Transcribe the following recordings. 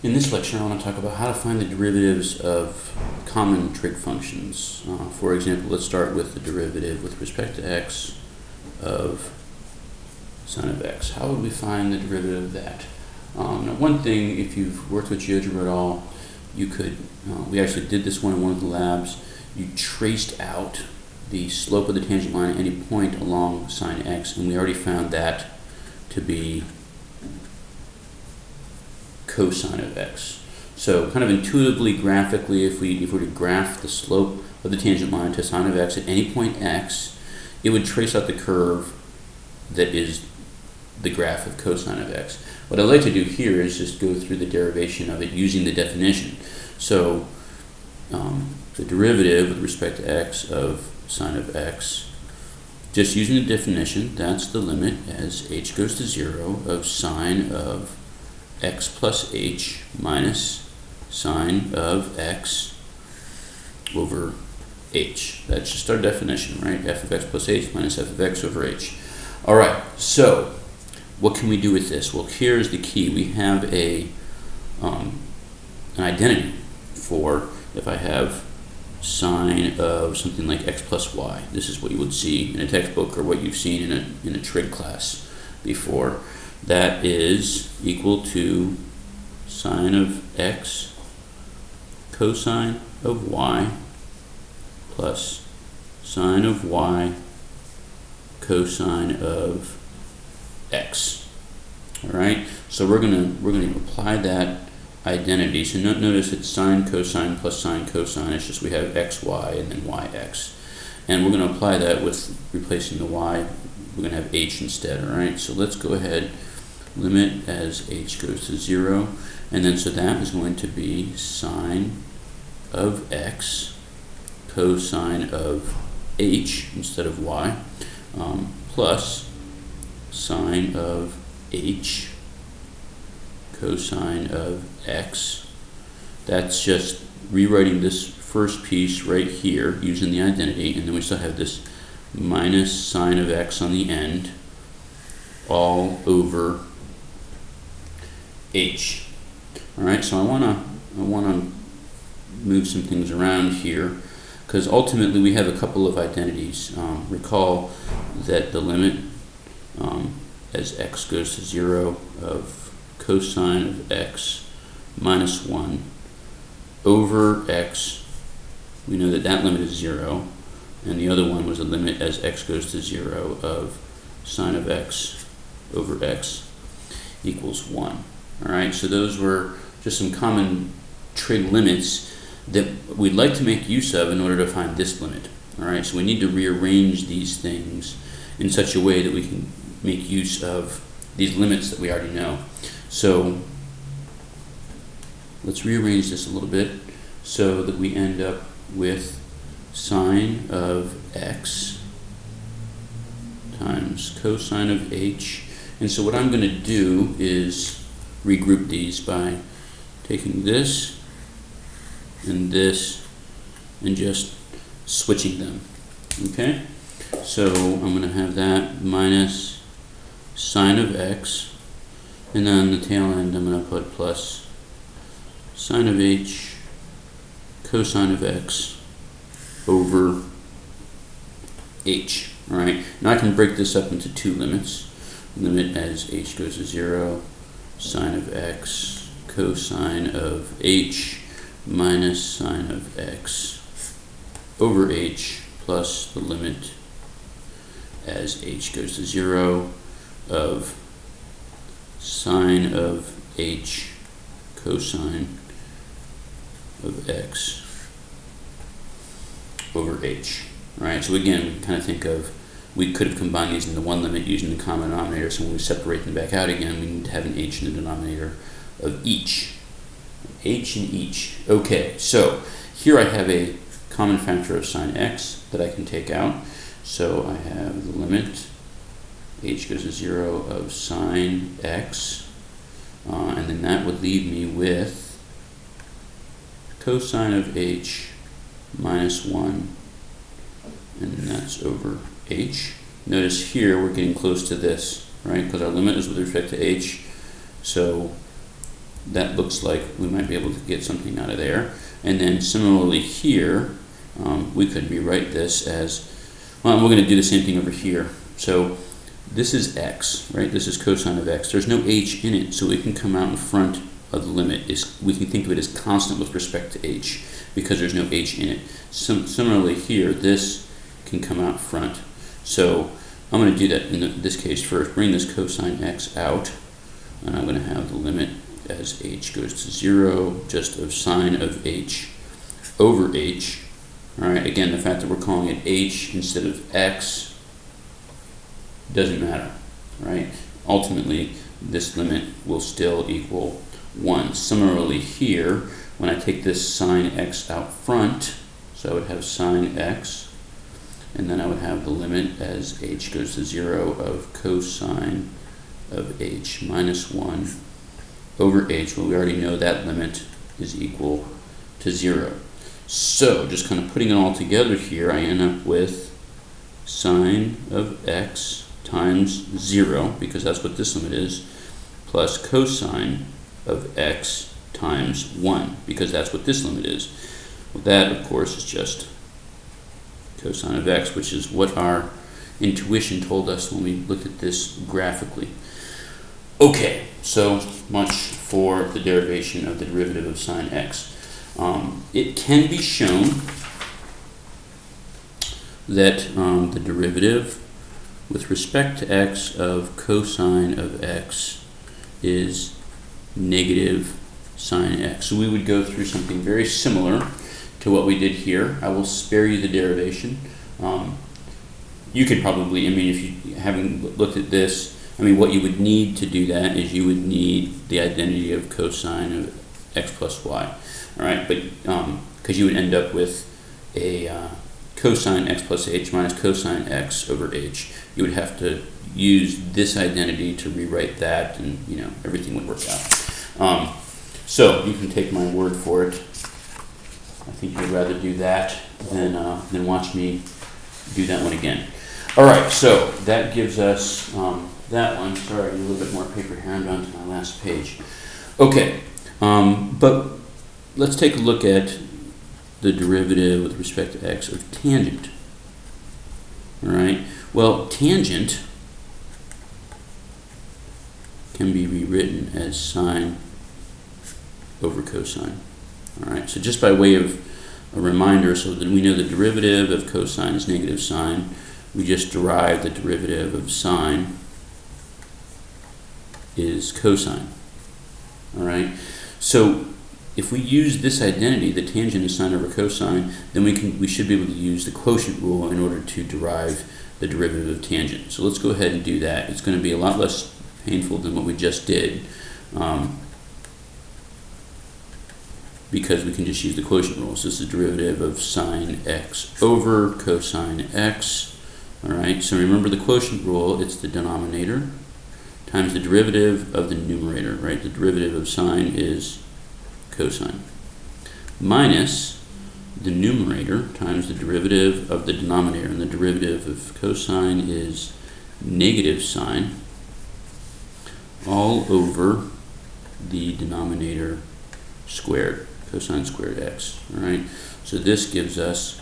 In this lecture, I want to talk about how to find the derivatives of common trig functions. For example, let's start with the derivative with respect to x of sine of x. How would we find the derivative of that? Now, one thing, if you've worked with GeoGebra at all, you could, we actually did this one in one of the labs, you traced out the slope of the tangent line at any point along sine x, and we already found that to be cosine of x. So kind of intuitively, graphically, if we were to graph the slope of the tangent line to sine of x at any point x, it would trace out the curve that is the graph of cosine of x. What I'd like to do here is just go through the derivation of it using the definition. So the derivative with respect to x of sine of x, just using the definition, that's the limit as h goes to 0 of sine of x plus h minus sine of x over h. That's just our definition, right? F of x plus h minus f of x over h. All right, so what can we do with this? Well, here's the key. We have an identity for if I have sine of something like x plus y. This is what you would see in a textbook or what you've seen in a trig class before. That is equal to sine of x cosine of y plus sine of y cosine of x. All right, so we're gonna apply that identity. So notice it's sine cosine plus sine cosine. It's just we have xy and then yx, and we're gonna apply that with replacing the y. We're gonna have h instead. All right, so let's go ahead. Limit as h goes to 0, and then so that is going to be sine of x cosine of h instead of y plus sine of h cosine of x. That's just rewriting this first piece right here using the identity, and then we still have this minus sine of x on the end all over h. All right, so I wanna move some things around here because ultimately we have a couple of identities. Recall that the limit as x goes to 0 of cosine of x minus 1 over x, we know that that limit is 0, and the other one was a limit as x goes to 0 of sine of x over x equals 1. All right, so those were just some common trig limits that we'd like to make use of in order to find this limit. All right, so we need to rearrange these things in such a way that we can make use of these limits that we already know. So let's rearrange this a little bit so that we end up with sine of x times cosine of h. And so what I'm going to do is regroup these by taking this and just switching them. Okay, so I'm going to have that minus sine of x, and then on the tail end I'm going to put plus sine of h cosine of x over h. All right, now I can break this up into two limits. Limit as h goes to 0, sine of x cosine of h minus sine of x over h plus the limit as h goes to 0 of sine of h cosine of x over h. All right, so again, we kind of think of, we could have combined these into one limit using the common denominator, so when we separate them back out again, we need to have an h in the denominator of each. H in each. Okay, so here I have a common factor of sine x that I can take out. So I have the limit, h goes to 0 of sine x, and then that would leave me with cosine of h minus 1, and then that's over h. Notice here we're getting close to this, right? Because our limit is with respect to h, so that looks like we might be able to get something out of there. And then similarly here, we could rewrite this as, well, we're going to do the same thing over here. So this is x, right? This is cosine of x. There's no h in it, so it can come out in front of the limit. We can think of it as constant with respect to h because there's no h in it. Similarly here, this can come out front. So I'm going to do that in this case first. Bring this cosine x out, and I'm going to have the limit as h goes to 0, just of sine of h over h. All right, again, the fact that we're calling it h instead of x doesn't matter, right? Ultimately, this limit will still equal 1. Similarly here, when I take this sine x out front, so I would have sine x, and then I would have the limit as h goes to 0 of cosine of h minus 1 over h. Well, we already know that limit is equal to 0. So just kind of putting it all together here, I end up with sine of x times 0, because that's what this limit is, plus cosine of x times 1, because that's what this limit is. Well, that, of course, is just cosine of x, which is what our intuition told us when we looked at this graphically. Okay, so much for the derivation of the derivative of sine x. It can be shown that the derivative with respect to x of cosine of x is negative sine x. So we would go through something very similar to what we did here. I will spare you the derivation. You could probably, I mean, if you haven't looked at this, I mean, what you would need to do that is you would need the identity of cosine of x plus y. All right, but because you would end up with a cosine x plus h minus cosine x over h. You would have to use this identity to rewrite that, and you know, everything would work out. So you can take my word for it. I think you'd rather do that than watch me do that one again. All right, so that gives us that one. Sorry, a little bit more paper here. I'm down to my last page. Okay, but let's take a look at the derivative with respect to x of tangent. All right, well, tangent can be rewritten as sine over cosine. All right, so just by way of a reminder, so that we know the derivative of cosine is negative sine, we just derive the derivative of sine is cosine. All right, so if we use this identity, the tangent is sine over cosine, then we should be able to use the quotient rule in order to derive the derivative of tangent. So let's go ahead and do that. It's going to be a lot less painful than what we just did, because we can just use the quotient rule. So this is the derivative of sine x over cosine x. All right, so remember the quotient rule, it's the denominator times the derivative of the numerator, right? The derivative of sine is cosine, minus the numerator times the derivative of the denominator, and the derivative of cosine is negative sine all over the denominator squared, cosine squared x. All right, so this gives us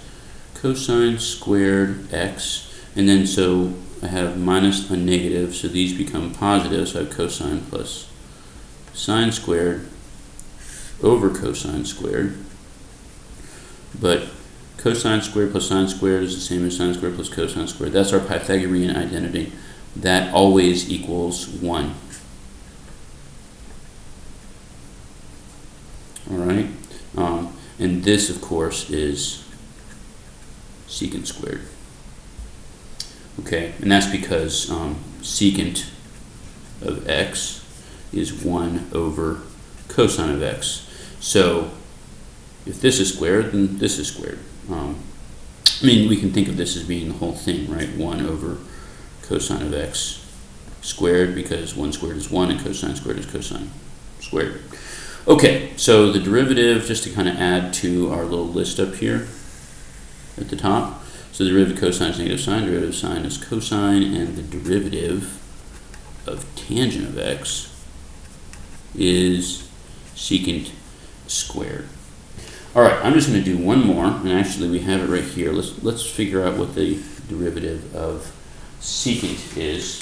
cosine squared x, and then so I have minus a negative, so these become positive, so I have cosine plus sine squared over cosine squared, but cosine squared plus sine squared is the same as sine squared plus cosine squared. That's our Pythagorean identity. That always equals 1. All right, and this, of course, is secant squared. Okay, and that's because secant of x is 1 over cosine of x. So if this is squared, then this is squared. I mean, we can think of this as being the whole thing, right? 1 over cosine of x squared, because 1 squared is 1 and cosine squared is cosine squared. Okay, so the derivative, just to kind of add to our little list up here at the top. So the derivative of cosine is negative sine, derivative of sine is cosine, and the derivative of tangent of x is secant squared. All right, I'm just going to do one more, and actually we have it right here. Let's figure out what the derivative of secant is.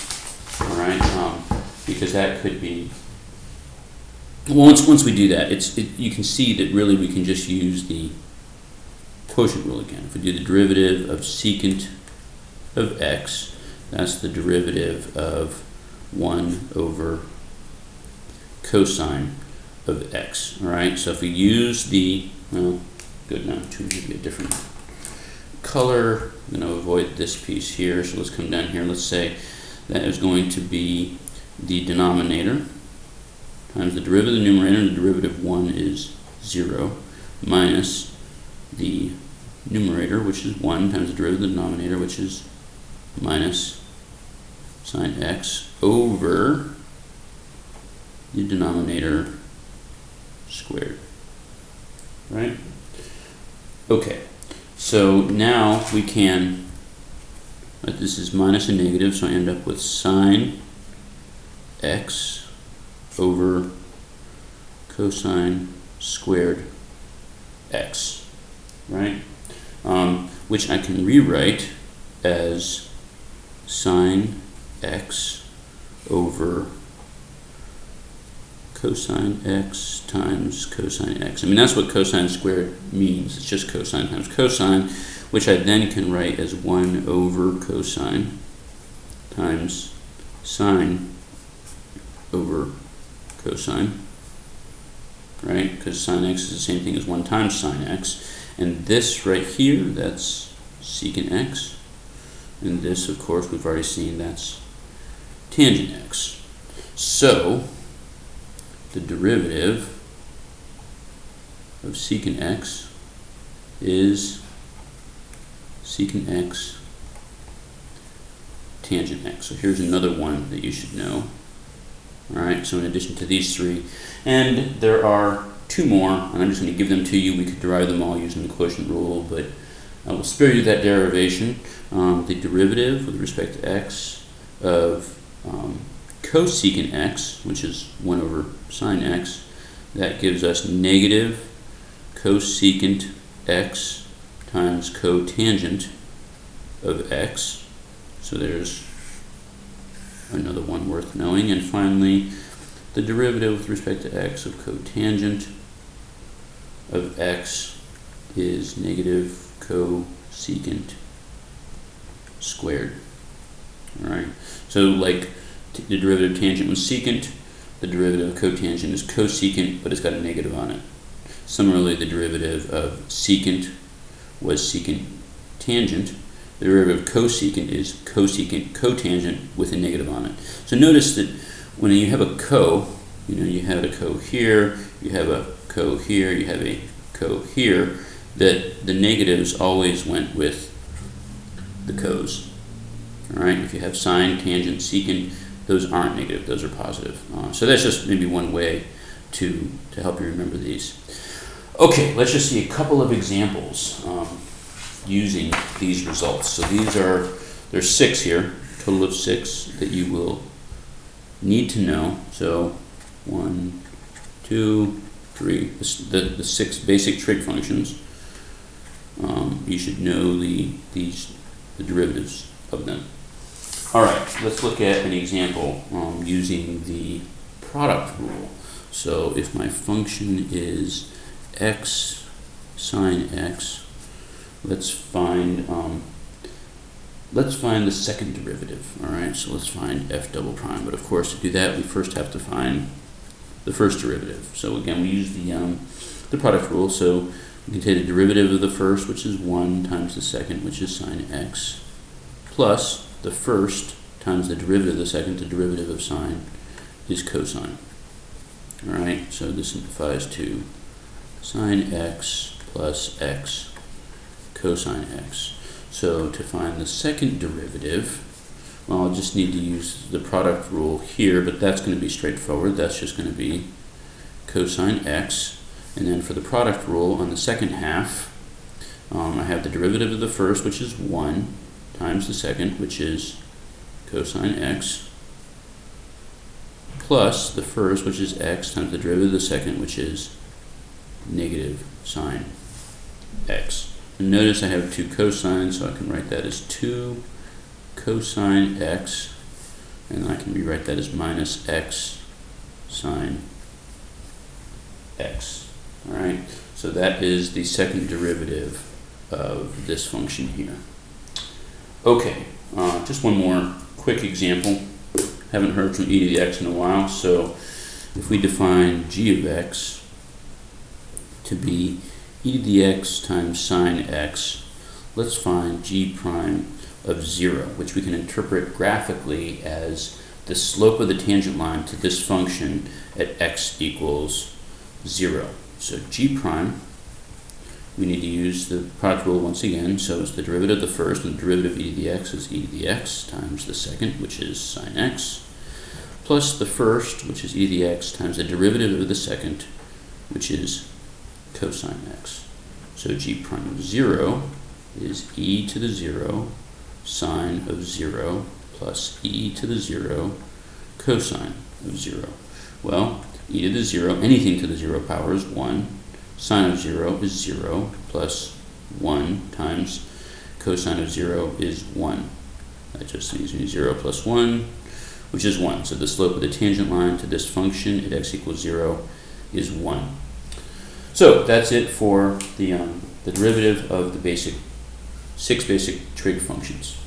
All right, because that could be. Well, once we do that, you can see that really we can just use the quotient rule again. If we do the derivative of secant of x, that's the derivative of 1 over cosine of x. All right, so if we use the, well, good, now to give you a different color, I'm going to avoid this piece here, so let's come down here. Let's say that is going to be the denominator times the derivative of the numerator, and the derivative of 1 is 0, minus the numerator, which is 1, times the derivative of the denominator, which is minus sine x, over the denominator squared. Right? Okay, so now we can, this is minus a negative, so I end up with sine x over cosine squared x, right? Which I can rewrite as sine x over cosine x times cosine x. I mean, that's what cosine squared means. It's just cosine times cosine, which I then can write as 1 over cosine times sine over cosine, right? Because sine x is the same thing as 1 times sine x. And this right here, that's secant x. And this, of course, we've already seen that's tangent x. So, the derivative of secant x is secant x tangent x. So here's another one that you should know. All right, so in addition to these three, and there are 2 more, and I'm just going to give them to you. We could derive them all using the quotient rule, but I will spare you that derivation. The derivative with respect to x of cosecant x, which is 1 over sine x, that gives us negative cosecant x times cotangent of x. So there's another one worth knowing. And finally, the derivative with respect to x of cotangent of x is negative cosecant squared. All right. So like the derivative of tangent was secant, the derivative of cotangent is cosecant, but it's got a negative on it. Similarly, the derivative of secant was secant tangent. The derivative of cosecant is cosecant cotangent with a negative on it. So notice that when you have a you have a co here, you have a co here, you have a co here, that the negatives always went with the cos. All right, if you have sine, tangent, secant, those aren't negative, those are positive. So that's just maybe one way to help you remember these. Okay, let's just see a couple of examples using these results. So there's 6 here, total of 6 that you will need to know. So 1, 2, 3, the 6 basic trig functions. You should know the derivatives of them. All right, let's look at an example using the product rule. So if my function is x sine x, let's find the second derivative. All right, so let's find f double prime. But of course, to do that, we first have to find the first derivative. So again, we use the product rule. So we can take the derivative of the first, which is 1, times the second, which is sine x, plus the first times the derivative of the second. The derivative of sine is cosine. All right, so this simplifies to sine x plus x cosine x. So to find the second derivative, well, I'll just need to use the product rule here, but that's going to be straightforward. That's just going to be cosine x. And then for the product rule on the second half, I have the derivative of the first, which is 1, times the second, which is cosine x, plus the first, which is x, times the derivative of the second, which is negative sine x. And notice I have 2 cosines, so I can write that as 2 cosine x, and then I can rewrite that as minus x sine x. All right, so that is the second derivative of this function here. Okay, just one more quick example. Haven't heard from e to the x in a while, so if we define g of x to be e to the x times sine x, let's find g prime of 0, which we can interpret graphically as the slope of the tangent line to this function at x equals 0. So g prime, we need to use the product rule once again, so it's the derivative of the first, and the derivative of e to the x is e to the x times the second, which is sine x, plus the first, which is e to the x, times the derivative of the second, which is cosine x. So g prime of 0 is e to the 0 sine of 0 plus e to the 0 cosine of 0. Well, e to the 0, anything to the 0 power is 1. Sine of 0 is 0 plus 1 times cosine of 0 is 1. That just leaves me 0 plus 1, which is 1. So the slope of the tangent line to this function at x equals 0 is 1. So that's it for the derivative of the 6 basic trig functions.